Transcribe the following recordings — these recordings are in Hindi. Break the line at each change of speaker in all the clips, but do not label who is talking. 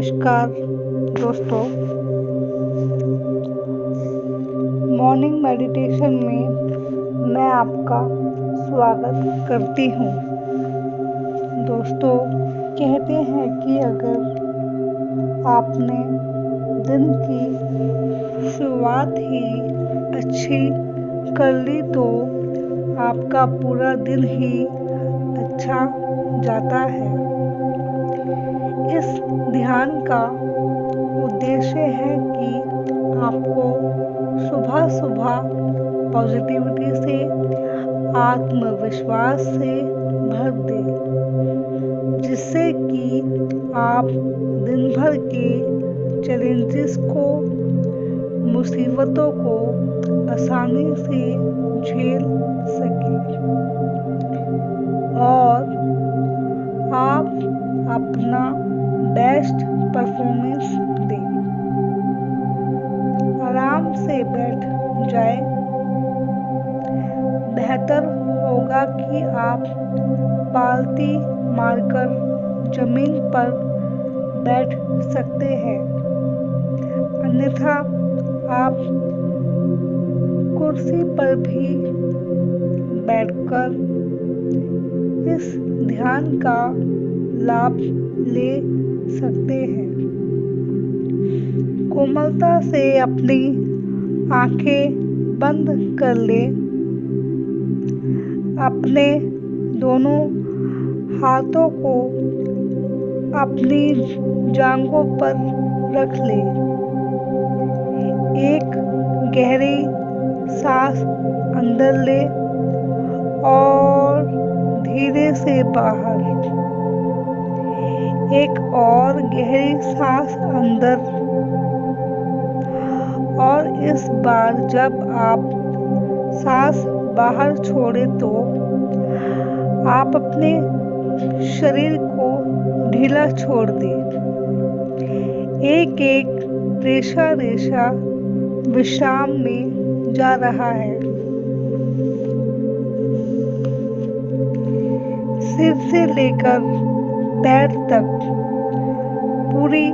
नमस्कार दोस्तों। मॉर्निंग मेडिटेशन में मैं आपका स्वागत करती हूँ। दोस्तों, कहते हैं कि अगर आपने दिन की शुरुआत ही अच्छी कर ली तो आपका पूरा दिन ही अच्छा जाता है। इस ध्यान का उद्देश्य है कि आपको सुबह सुबह पॉजिटिविटी से, आत्मविश्वास से भर दे, जिससे कि आप दिन भर के चैलेंजेस को, मुसीबतों को आसानी से झेल सकें और आप अपना बेस्ट परफॉर्मेंस दें। आराम से बैठ जाए। बेहतर होगा कि आप पालती मारकर जमीन पर बैठ सकते हैं, अन्यथा आप कुर्सी पर भी बैठकर इस ध्यान का लाभ ले सकते हैं। कोमलता से अपनी आंखें बंद कर लें। अपने दोनों हाथों को अपनी जांघों पर रख लें। एक गहरी सांस अंदर लें और धीरे से बाहर। एक और गहरी सांस अंदर, और इस बार जब आप सांस बाहर छोड़ें तो आप अपने शरीर को ढीला छोड़ दें। एक एक रेशा रेशा विश्राम में जा रहा है। सिर से लेकर पैर तक पूरी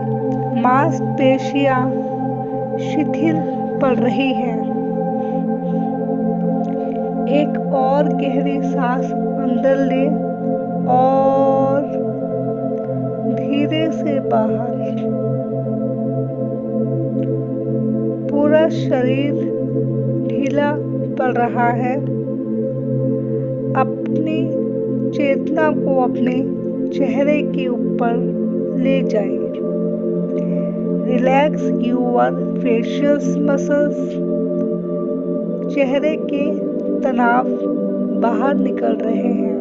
मांसपेशियां शिथिल पड़ रही है। एक और गहरी सांस अंदर ले और धीरे से बाहर। पूरा शरीर ढीला पड़ रहा है। अपनी चेतना को अपने चेहरे के ऊपर ले जाए। Relax your facial muscles. चेहरे के तनाव बाहर निकल रहे हैं।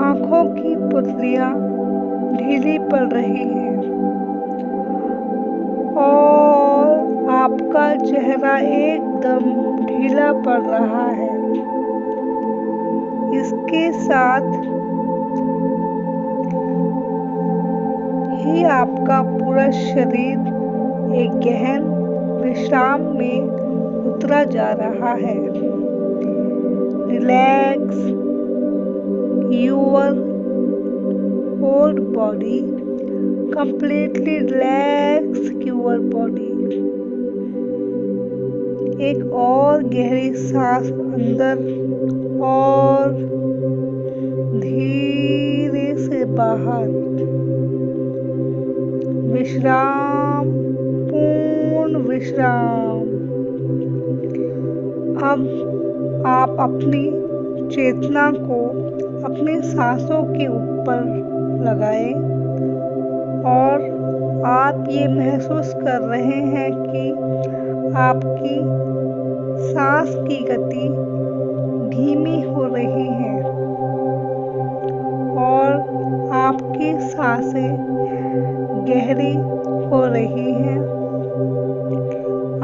आंखों की पुतलियां ढीली पड़ रही हैं और आपका चेहरा एकदम ढीला पड़ रहा है। इसके साथ ही आपका पूरा शरीर एक गहन विश्राम में उतरा जा रहा है। Relax your whole body. Completely relax your body. एक और गहरी सांस अंदर और धीरे से बाहर। विश्राम, पूर्ण विश्राम। अब आप अपनी चेतना को अपनी सांसों के ऊपर लगाएं और आप ये महसूस कर रहे हैं कि आपकी सांस की गति धीमी हो रही है और आपकी सांसें गहरी हो रही हैं।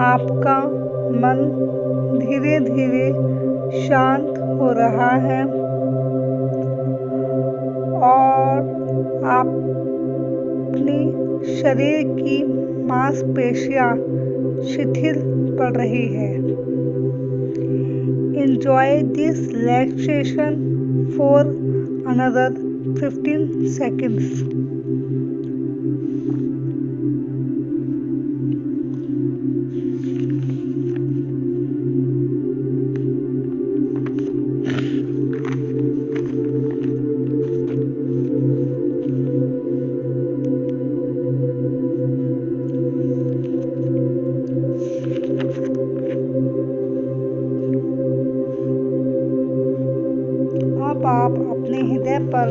आपका मन धीरे धीरे शांत हो रहा है और आप अपनी शरीर की मांसपेशियां शिथिल पड़ रही है। Enjoy this relaxation for another 15 seconds. आप अपने हृदय पर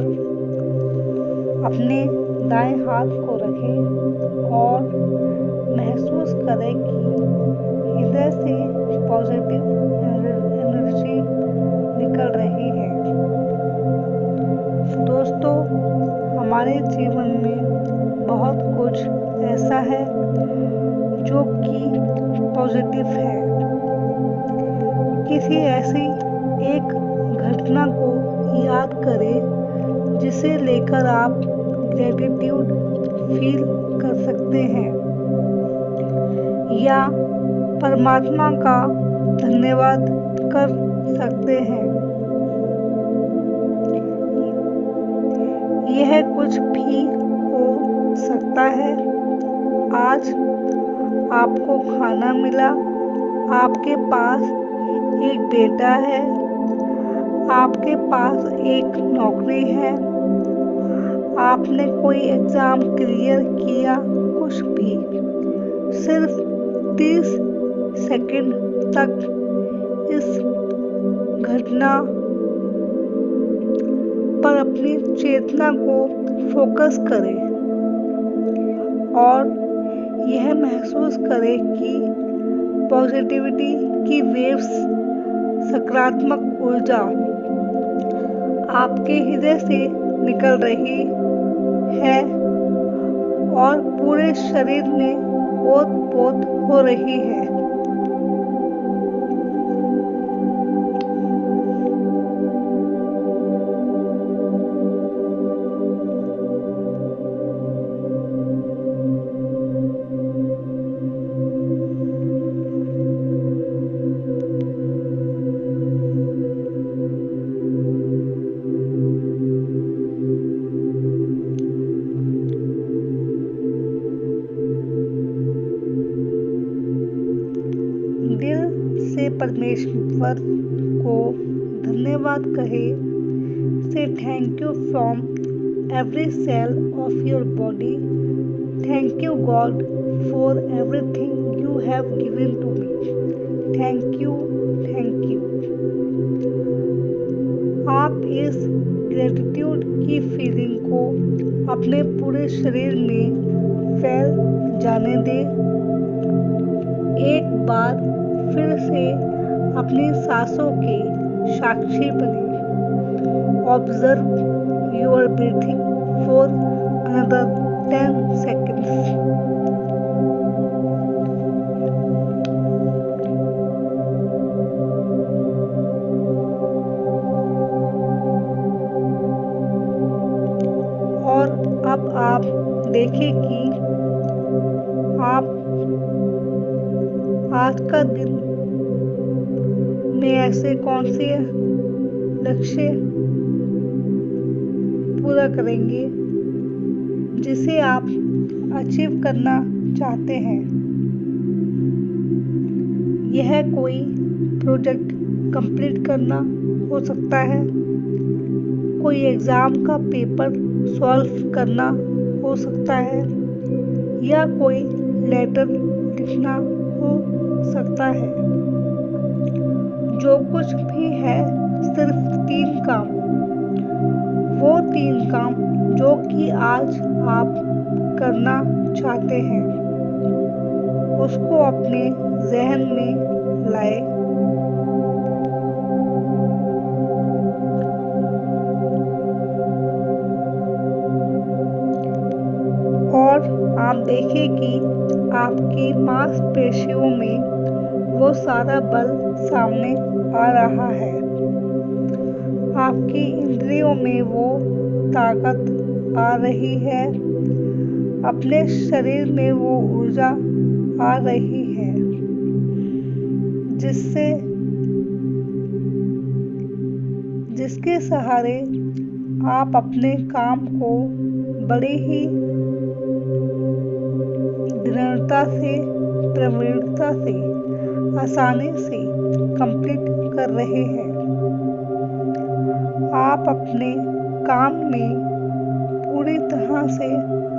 अपने दाएं हाथ को रखें और महसूस करें कि हृदय से पॉजिटिव एनर्जी निकल रही है। दोस्तों, हमारे जीवन में बहुत कुछ ऐसा है जो कि पॉजिटिव है। किसी ऐसी एक घटना को याद करें जिसे लेकर आप ग्रेटिट्यूड फील कर सकते हैं या परमात्मा का धन्यवाद कर सकते हैं। यह कुछ भी हो सकता है। आज आपको खाना मिला, आपके पास एक बेटा है, आपके पास एक नौकरी है, आपने कोई एग्जाम क्लियर किया, कुछ भी। सिर्फ 30 सेकंड तक इस घटना पर अपनी चेतना को फोकस करें और यह महसूस करें कि पॉजिटिविटी की वेव्स, सकारात्मक ऊर्जा आपके हृदय से निकल रही है और पूरे शरीर में ओत-पोत हो रही है। परमेश्वर को धन्यवाद कहे। Say thank you from every cell of your body. Thank you God for everything you have given to me. Thank you, thank you. आप इस ग्रेटिट्यूड की फीलिंग को अपने पूरे शरीर में फैल जाने दें। एक बार फिर से अपनी सांसों के साक्षी बने। Observe your breathing for another 10 seconds। और अब आप देखें कि आप आज का दिन में ऐसे कौन से लक्ष्य पूरा करेंगे जिसे आप अचीव करना चाहते हैं। यह कोई प्रोजेक्ट कंप्लीट करना हो सकता है, कोई एग्जाम का पेपर सॉल्व करना हो सकता है या कोई लेटर लिखना हो सकता है। जो कुछ भी है, सिर्फ 3 काम, वो 3 काम जो कि आज आप करना चाहते हैं, उसको अपने जहन में लाए। और आप देखें कि आपकी मांसपेशियों में वो सारा बल सामने आ रहा है। आपकी इंद्रियों में वो ताकत आ रही है, अपने शरीर में वो ऊर्जा आ रही है जिसके सहारे आप अपने काम को बड़ी ही दृढ़ता से, प्रवीणता से, आसानी से कंप्लीट कर रहे हैं। आप अपने काम में पूरी तरह से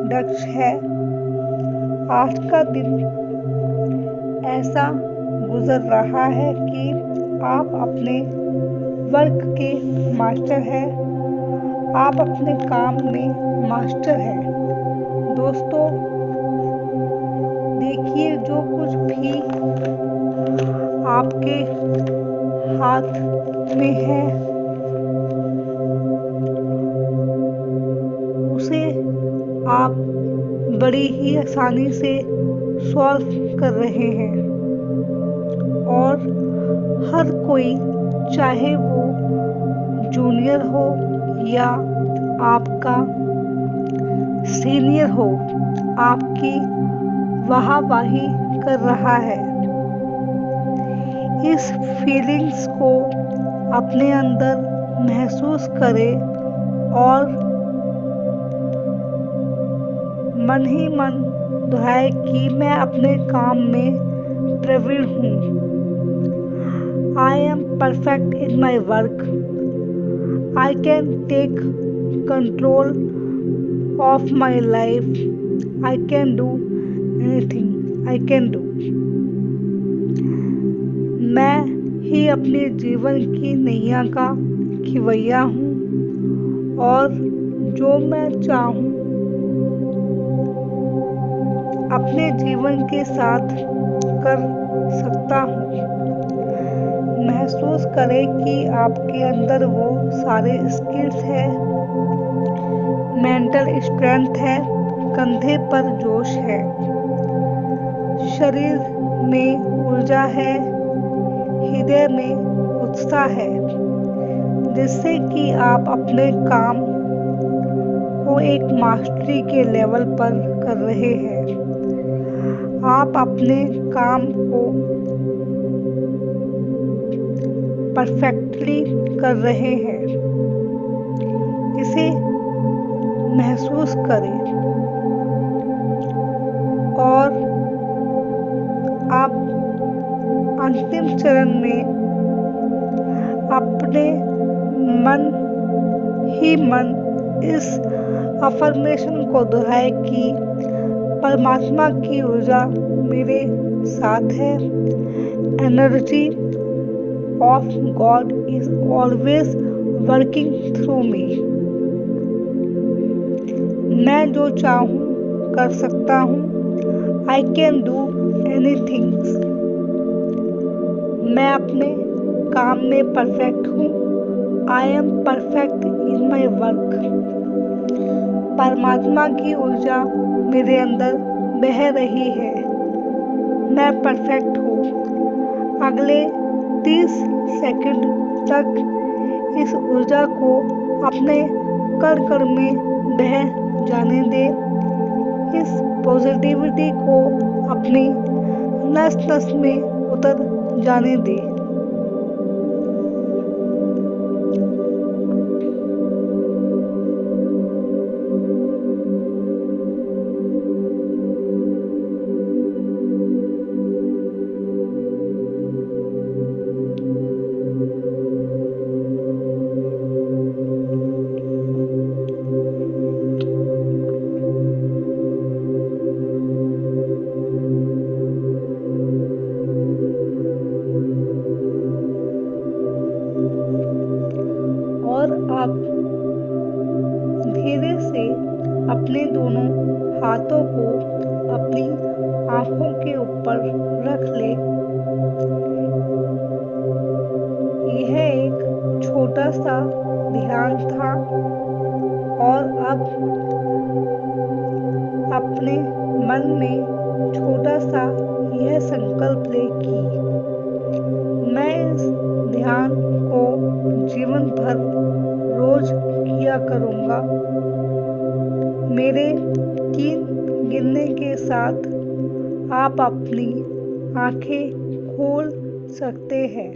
दक्ष है। आज का दिन ऐसा गुजर रहा है कि आप अपने वर्क के मास्टर हैं। आप अपने काम में मास्टर हैं। दोस्तों, देखिए, जो कुछ भी आपके हाथ में है उसे आप बड़ी ही आसानी से सॉल्व कर रहे हैं। और हर कोई, चाहे वो जूनियर हो या आपका सीनियर हो, आपकी वाहवाही कर रहा है। इस फीलिंग्स को अपने अंदर महसूस करें और मन ही मन दोहराए कि मैं अपने काम में प्रवीण हूँ। I am perfect in my work. I can take control of my life. I can do anything I can do. मैं ही अपने जीवन की नैया का खिवैया हूँ और जो मैं चाहूँ अपने जीवन के साथ कर सकता हूँ। महसूस करें कि आपके अंदर वो सारे स्किल्स हैं, मेंटल स्ट्रेंथ है, कंधे पर जोश है, शरीर में ऊर्जा है, हृदय में उत्साह है, जिससे कि आप अपने काम को एक मास्टरी के लेवल पर कर रहे हैं। आप अपने काम को परफेक्टली कर रहे हैं। इसे महसूस करें और आप अंतिम चरण में अपने मन ही मन इस अफर्मेशन को दोहराए कि परमात्मा की ऊर्जा मेरे साथ है। Energy of God is always working through me. मैं जो चाहूँ कर सकता हूँ। I can do anything. मैं अपने काम में परफेक्ट हूँ। I am perfect in my work. परमात्मा की ऊर्जा मेरे अंदर बह रही है। मैं परफेक्ट हूँ। अगले 30 सेकंड तक इस ऊर्जा को अपने कण कण में बह जाने दें। इस पॉजिटिविटी को अपनी नस नस में उतर जाने दें। और आप धीरे से अपने दोनों हाथों को अपनी आंखों के ऊपर रख ले। यह एक छोटा सा ध्यान था और अब अपने मन में छोटा सा यह संकल्प ले कि मैं इस ध्यान को जीवन भर रोज किया करूँगा। मेरे 3 गिनने के साथ आप अपनी आंखें खोल सकते हैं।